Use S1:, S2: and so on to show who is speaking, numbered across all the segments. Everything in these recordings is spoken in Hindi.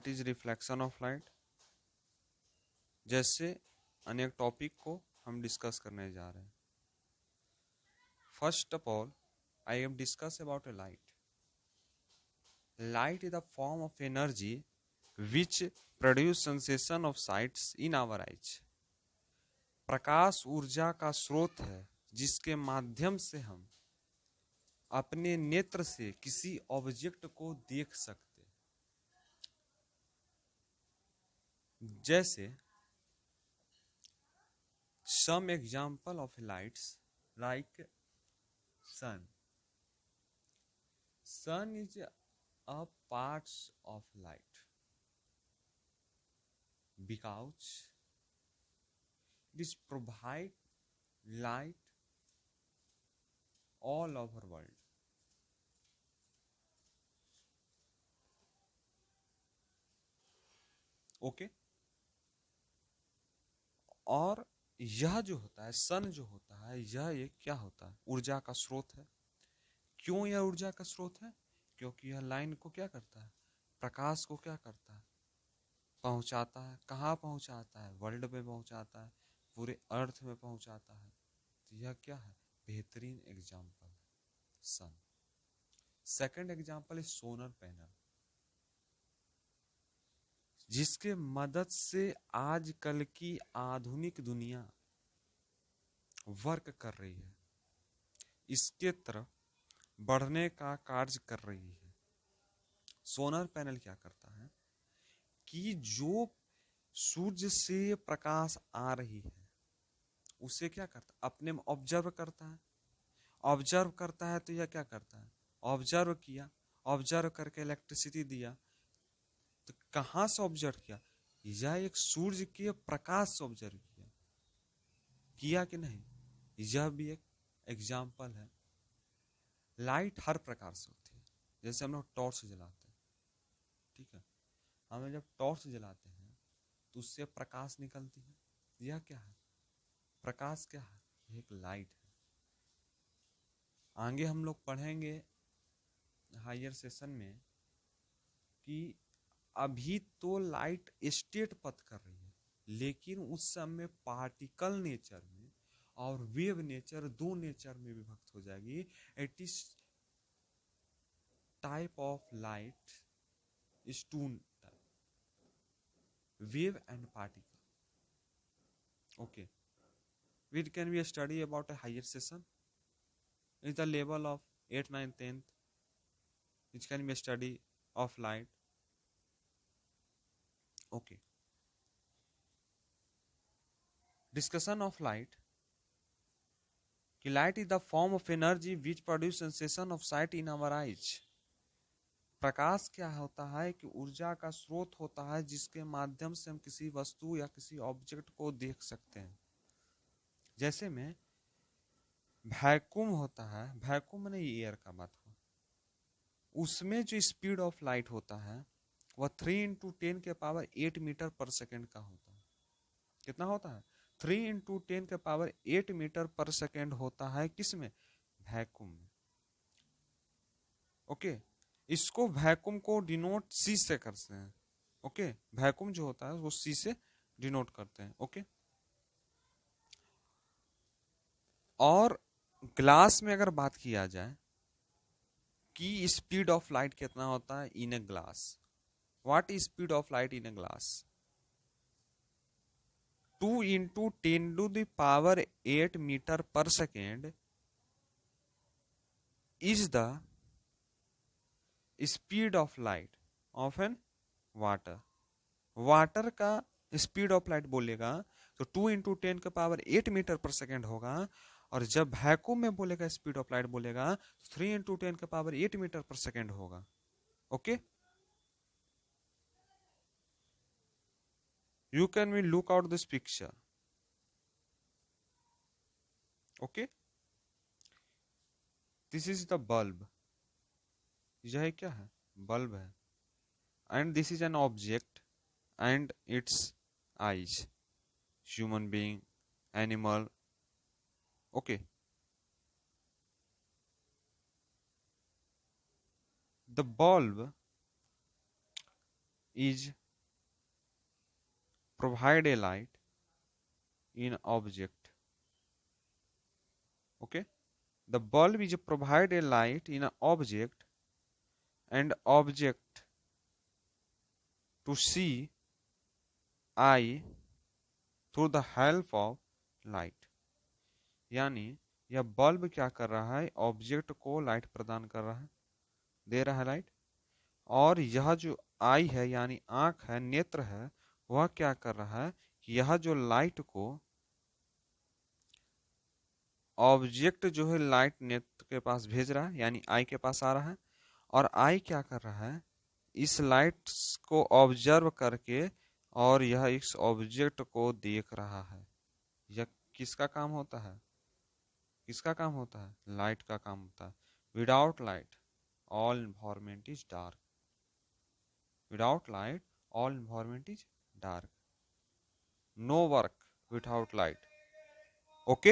S1: It is reflection of light. जैसे अनेक टॉपिक को हम डिस्कस करने जा रहे हैं। First of all I have discuss about a light. Light is the form of energy which produce sensation of sights in our eyes. प्रकाश ऊर्जा का स्रोत है जिसके माध्यम से हम अपने नेत्र से किसी ऑब्जेक्ट को देख सकते। जैसे some example of lights like sun. Sun is a part of light because it is provide light all over world. Okay और यह जो होता है सन जो होता है यह एक क्या होता है ऊर्जा का स्रोत है। क्यों यह ऊर्जा का स्रोत है? क्योंकि यह लाइन को क्या करता है, प्रकाश को क्या करता है, पहुंचाता है। कहाँ पहुंचाता है? वर्ल्ड में पहुंचाता है, पूरे अर्थ में पहुंचाता है। तो यह क्या है, बेहतरीन एग्जाम्पल है सन। सेकंड एग्जाम्पल है सोलर पैनल, जिसके मदद से आजकल की आधुनिक दुनिया वर्क कर रही है, इसके तरफ बढ़ने का कार्य कर रही है। सोलर पैनल क्या करता है कि जो सूर्य से प्रकाश आ रही है उसे क्या करता है, अपने में ऑब्जर्व करता है। ऑब्जर्व करता है तो यह क्या करता है, ऑब्जर्व किया, ऑब्जर्व करके इलेक्ट्रिसिटी दिया। तो कहां से ऑब्जर्व किया, यह एक सूर्य के प्रकाश से ऑब्जर्व किया, किया कि नहीं? यह भी एक एग्जाम्पल है। लाइट हर प्रकार से होती है। जैसे हम लोग टॉर्च जलाते हैं, ठीक है, हमें जब टॉर्च जलाते हैं तो उससे प्रकाश निकलती है। यह क्या है, प्रकाश क्या है, एक लाइट है। आगे हम लोग पढ़ेंगे हायर सेशन में कि अभी तो लाइट स्टेट पथ कर रही है, लेकिन उस समय पार्टिकल नेचर में और वेव नेचर दो नेचर में विभक्त हो जाएगी। It is type of light is two type, wave and particle. Okay, which can we study about a higher session is the level of 8th 9th 10th, which can be study of light. Okay, discussion of light कि light is the form of energy which produce sensation of sight in our eyes। प्रकाश क्या होता है कि ऊर्जा का स्रोत होता है जिसके माध्यम से हम किसी वस्तु या किसी ऑब्जेक्ट को देख सकते हैं। जैसे में वैक्यूम होता है, वैक्यूम में एयर का बात हो, उसमें जो स्पीड ऑफ लाइट होता है वह 3 × 10⁸ मीटर पर सेकेंड का होता है। कितना होता है? 3 × 10⁸ मीटर पर सेकेंड होता है। किसमें? वैक्यूम में। ओके, इसको वैक्यूम को डिनोट सी से करते हैं। ओके, वैक्यूम जो होता है वो सी से डिनोट करते हैं। ओके, और ग्लास में अगर बात किया जाए कि स्पीड ऑफ लाइट कितना होता है in a glass, what is speed of light in a glass? 2 × 10⁸ metre per second is the speed of light of an water। Water का स्पीड ऑफ लाइट बोलेगा तो 2 × 10⁸ मीटर पर सेकेंड होगा, और जब वैक्यूम में बोलेगा स्पीड ऑफ लाइट बोलेगा तो 3 × 10⁸ मीटर पर सेकेंड होगा। Okay, you can we look out this picture। Okay, this is the bulb, यह क्या है, बल्ब है। And this is an object and it's eyes, human being, animal. Okay, the bulb is provide a light in object. Okay, the bulb is provide a light in an object and object to see eye through the help of light. यानी यह बल्ब क्या कर रहा है, ऑब्जेक्ट को लाइट प्रदान कर रहा है, दे रहा है लाइट। और यह जो आई है यानी आंख है, नेत्र है, वह क्या कर रहा है कि यह जो लाइट को ऑब्जेक्ट जो है लाइट नेत्र के पास भेज रहा है, यानी आई के पास आ रहा है, और आई क्या कर रहा है, इस लाइट को ऑब्जर्व करके और यह इस ऑब्जेक्ट को देख रहा है। यह किसका काम होता है, किसका काम होता है, लाइट का काम होता है। Without light all environment is dark, without light all environment is dark, no work without light. Okay,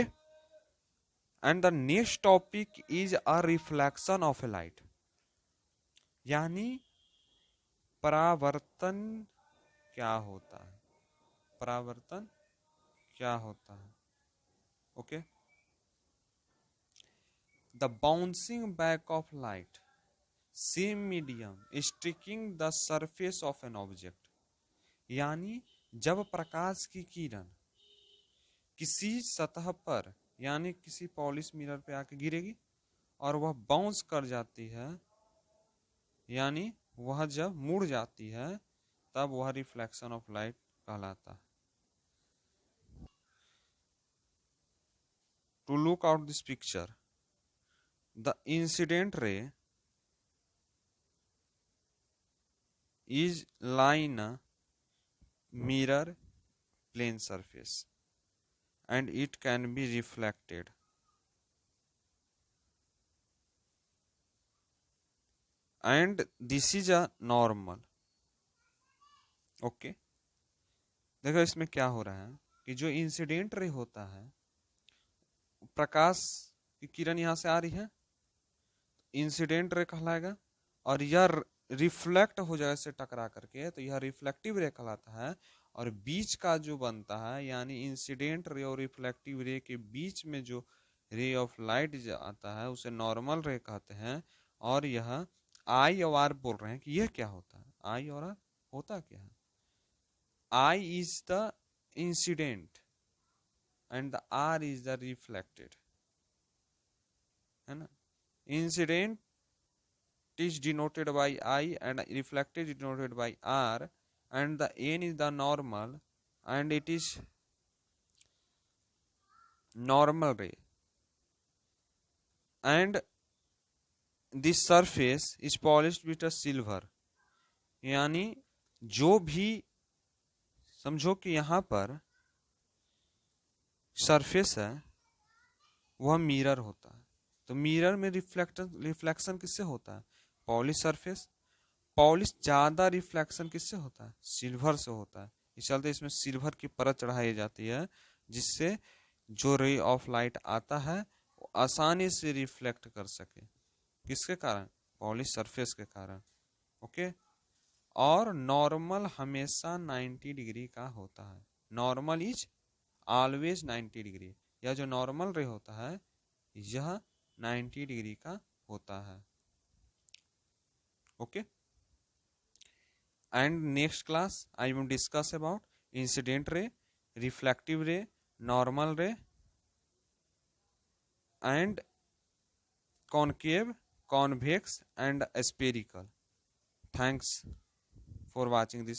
S1: and the next topic is a reflection of a light, यानी परावर्तन क्या होता है, परावर्तन क्या होता है। Okay, the bouncing back of light, same medium sticking the surface of an object, यानी जब प्रकाश की किरण किसी सतह पर यानी किसी पॉलिश मिरर पे आके गिरेगी और वह बाउंस कर जाती है, यानी वह जब मुड़ जाती है तब वह रिफ्लेक्शन ऑफ लाइट कहलाता है। To look out this picture, the incident ray is line a mirror plane surface and it can be reflected, and this is a normal. Okay, देखो इसमें क्या हो रहा है कि जो इंसिडेंट रे होता है, प्रकाश की किरण यहां से आ रही है, इंसिडेंट रे कहलाएगा, और यह रिफ्लेक्ट हो जाए से टकरा करके तो यह रिफ्लेक्टिव रे कहलाता है। और बीच का जो बनता है यानी इंसिडेंट रे और रिफ्लेक्टिव रे के बीच में जो रे ऑफ लाइट आता है उसे नॉर्मल रे कहते हैं। और यह आई और आर बोल रहे हैं कि यह क्या होता है, आई और आर होता क्या है। I is the incident and the R is the reflected, है ना। Incident is denoted by I and reflected is denoted by R, and the N is the normal and it is normal ray, and this surface is polished with a silver, यानी जो भी समझो कि यहाँ पर सरफेस है वह मिरर होता है, तो मिरर में रिफ्लेक्शन किससे होता है, पॉलिश सरफेस। पॉलिश ज्यादा रिफ्लेक्शन किससे होता है, सिल्वर से होता है। इस चलते इसमें सिल्वर की परत चढ़ाई जाती है जिससे जो रे ऑफ लाइट आता है वो आसानी से रिफ्लेक्ट कर सके, किसके कारण, पॉलिश सरफेस के कारण। ओके, और नॉर्मल हमेशा 90 डिग्री का होता है, नॉर्मल इज ऑलवेज 90 डिग्री। यह जो नॉर्मल रे होता है यह 90 डिग्री का होता है। Okay, and next class I will discuss about incident ray, reflective ray, normal ray and concave, convex and spherical. Thanks for watching this.